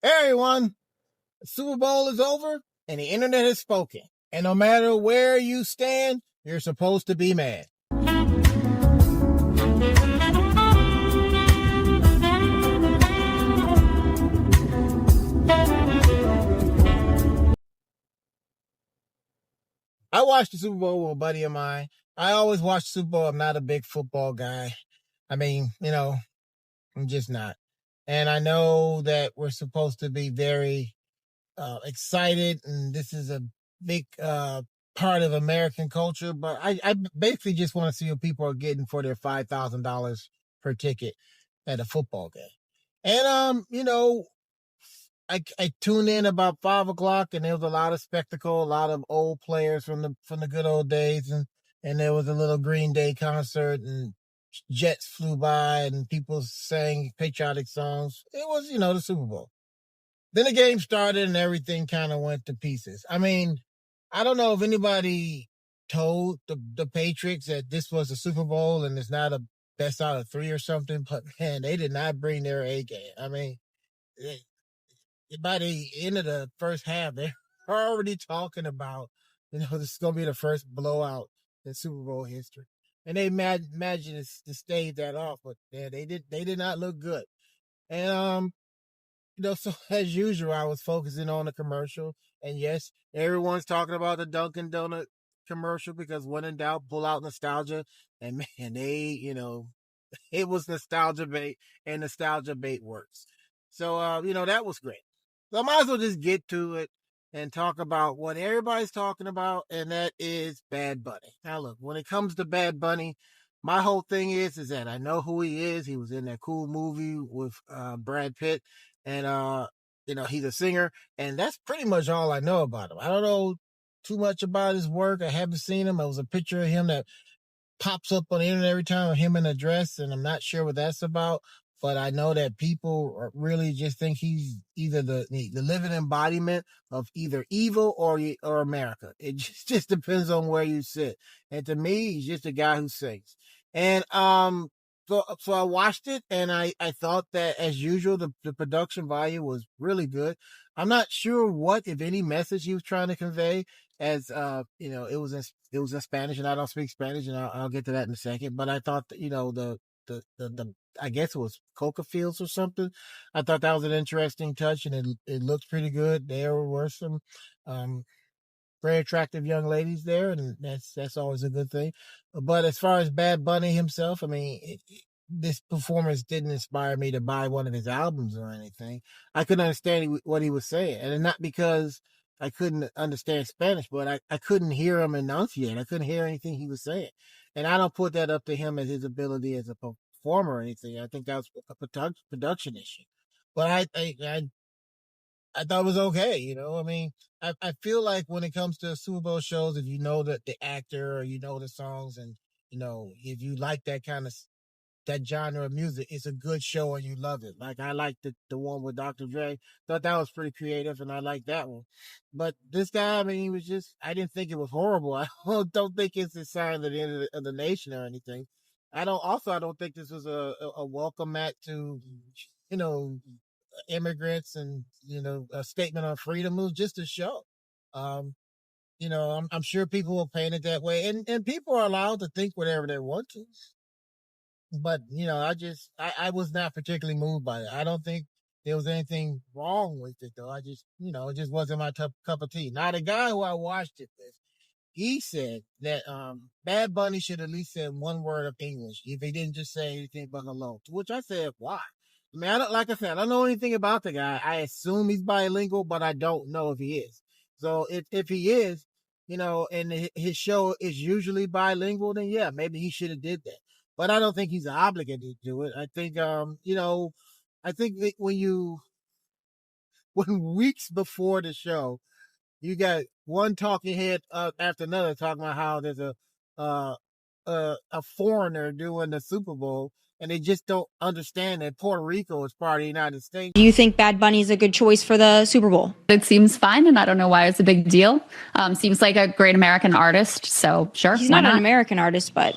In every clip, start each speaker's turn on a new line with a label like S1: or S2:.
S1: Hey everyone, the Super Bowl is over and the internet has spoken. And no matter where you stand, you're supposed to be mad. I watched the Super Bowl with a buddy of mine. I always watch the Super Bowl. I'm not a big football guy. I mean, I'm just not. And I know that we're supposed to be very excited, and this is a big part of American culture, but I basically just want to see what people are getting for their $5,000 per ticket at a football game. And I tuned in about 5 o'clock, and there was a lot of spectacle, a lot of old players from the good old days, and there was a little Green Day concert, and jets flew by, and people sang patriotic songs. It was, the Super Bowl. Then the game started and everything kind of went to pieces. I mean, I don't know if anybody told the Patriots that this was a Super Bowl and it's not a best out of 3 or something, but man, they did not bring their A game. I mean, by the end of the first half, they're already talking about, this is going to be the first blowout in Super Bowl history. And they managed to stave that off, but yeah, they did not look good. And, so as usual, I was focusing on the commercial. And yes, everyone's talking about the Dunkin' Donut commercial because when in doubt, pull out nostalgia. And man, it was nostalgia bait, and nostalgia bait works. So, that was great. So I might as well just get to it and talk about what everybody's talking about, and that is Bad Bunny. Now, look, when it comes to Bad Bunny, my whole thing is that I know who he is. He was in that cool movie with Brad Pitt, and he's a singer, and that's pretty much all I know about him. I don't know too much about his work. I haven't seen him. There was a picture of him that pops up on the internet every time of him in a dress, and I'm not sure what that's about. But I know that people really just think he's either the living embodiment of either evil or America. It just depends on where you sit. And to me, he's just a guy who sings. And so I watched it, and I thought that, as usual, the production value was really good. I'm not sure what, if any, message he was trying to convey, as it was in Spanish, and I don't speak Spanish, and I'll get to that in a second. But I thought that, the I guess it was coca fields or something. I thought that was an interesting touch, and it looked pretty good. There were some very attractive young ladies there, and that's always a good thing. But as far as Bad Bunny himself, I mean, this performance didn't inspire me to buy one of his albums or anything. I couldn't understand what he was saying, and not because I couldn't understand Spanish, but I couldn't hear him enunciate. I couldn't hear anything he was saying. And I don't put that up to him as his ability as a performer or anything. I think that was a production issue. But I thought it was okay. I mean, I feel like when it comes to Super Bowl shows, if you know the actor or you know the songs, and if you like that genre of music, it's a good show and you love it. Like, I liked the one with Dr. Dre. Thought that was pretty creative, and I liked that one. But this guy, I mean, he was just, I didn't think it was horrible. I don't think it's a sign of the end of the nation or anything. I don't think this was a welcome mat to, immigrants, and, a statement on freedom. It was just a show. I'm sure people will paint it that way, and people are allowed to think whatever they want to. But, I was not particularly moved by it. I don't think there was anything wrong with it, though. I just, it just wasn't my cup of tea. Now, the guy who I watched it with, he said that Bad Bunny should at least say one word of English if he didn't just say anything but hello. To which I said, why? I mean, like I said, I don't know anything about the guy. I assume he's bilingual, but I don't know if he is. So if he is, and his show is usually bilingual, then yeah, maybe he should have did that. But I don't think he's obligated to do it. I think, I think that when weeks before the show, you got one talking head after another talking about how there's a foreigner doing the Super Bowl, and they just don't understand that Puerto Rico is part of the United States.
S2: Do you think Bad Bunny is a good choice for the Super Bowl?
S3: It seems fine, and I don't know why it's a big deal. Seems like a great American artist, so sure.
S2: He's not an American artist, but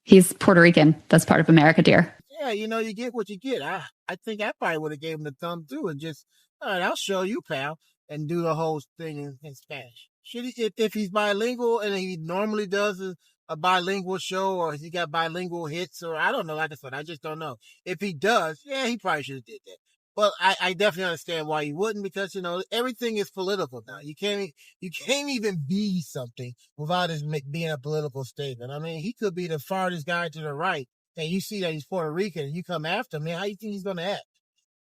S3: he's Puerto Rican. That's part of America, dear.
S1: Yeah, you get what you get. I I think I probably would have gave him the thumb too and just, all right, I'll show you, pal, and do the whole thing in Spanish. Should he, if he's bilingual and he normally does a bilingual show or he got bilingual hits or I don't know, like I said, I just don't know. If he does, yeah, he probably should have did that. But I definitely understand why he wouldn't because, everything is political now. You can't even be something without it being a political statement. I mean, he could be the farthest guy to the right and you see that he's Puerto Rican and you come after him, man, how you think he's going to act?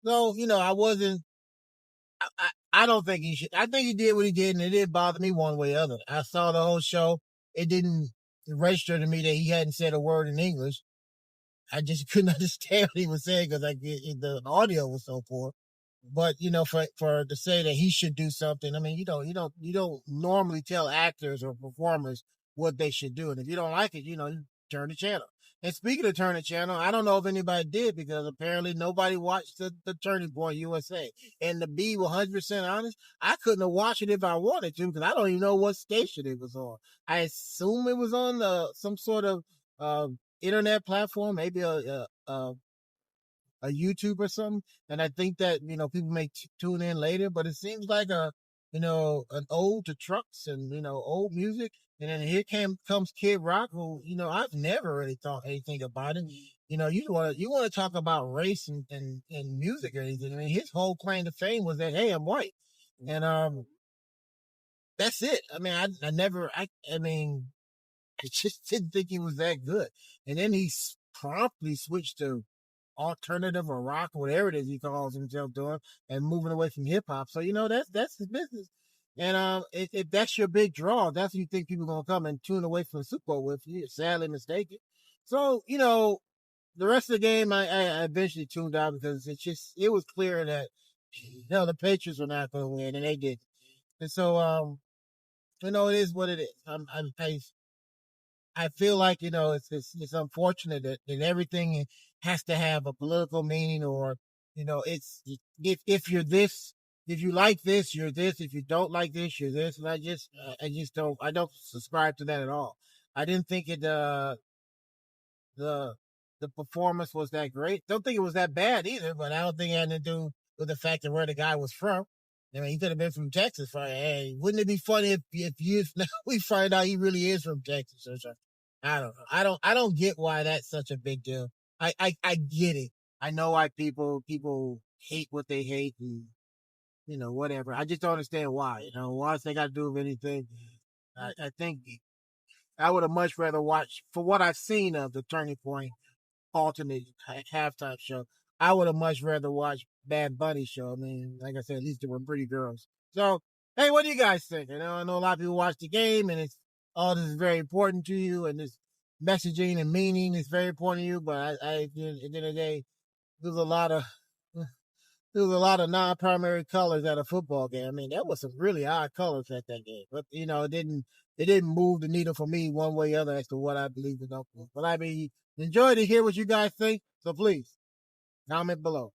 S1: So, I don't think he should. I think he did what he did and it didn't bother me one way or the other. I saw the whole show. It didn't register to me that he hadn't said a word in English. I just couldn't understand what he was saying because the audio was so poor. But for to say that he should do something, I mean, you don't normally tell actors or performers what they should do, and if you don't like it, you turn the channel. And speaking of turn the channel, I don't know if anybody did because apparently nobody watched the Turning Point USA. And to be 100% honest, I couldn't have watched it if I wanted to because I don't even know what station it was on. I assume it was on some sort of internet platform, maybe a YouTube or something. And I think that, people may tune in later, but it seems like an ode to trucks and, old music. And then here comes Kid Rock, who, I've never really thought anything about him. You want to talk about race and music or anything. I mean, his whole claim to fame was that, hey, I'm white. And, that's it. I mean, I just didn't think he was that good. And then he promptly switched to alternative or rock, whatever it is he calls himself doing, and moving away from hip hop. So that's his business. And if that's your big draw, that's what you think people are gonna come and tune away from the Super Bowl with. You're sadly mistaken. So the rest of the game, I eventually tuned out because it was clear that the Patriots were not going to win, and they did. And so it is what it is. I feel like it's unfortunate that everything has to have a political meaning, or it's if you're this, if you like this, you're this. If you don't like this, you're this. And I just don't subscribe to that at all. I didn't think the performance was that great. Don't think it was that bad either, but I don't think it had to do with the fact of where the guy was from. I mean, he could have been from Texas. Hey, wouldn't it be funny if we find out he really is from Texas or something? I don't know. I don't get why that's such a big deal. I get it. I know why people hate what they hate and, whatever. I just don't understand why, what's they got to do with anything. I think I would have much rather watched, for what I've seen of the Turning Point alternate halftime show, I would have much rather watched Bad Bunny show. I mean, like I said, at least there were pretty girls. So, hey, what do you guys think? I know a lot of people watch the game and all this is very important to you and this messaging and meaning is very important to you, but at the end of the day, there's a lot of non-primary colors at a football game. I mean, that was some really odd colors at that game, but it didn't move the needle for me one way or the other as to what I believe is up. But I mean, enjoy to hear what you guys think. So please comment below.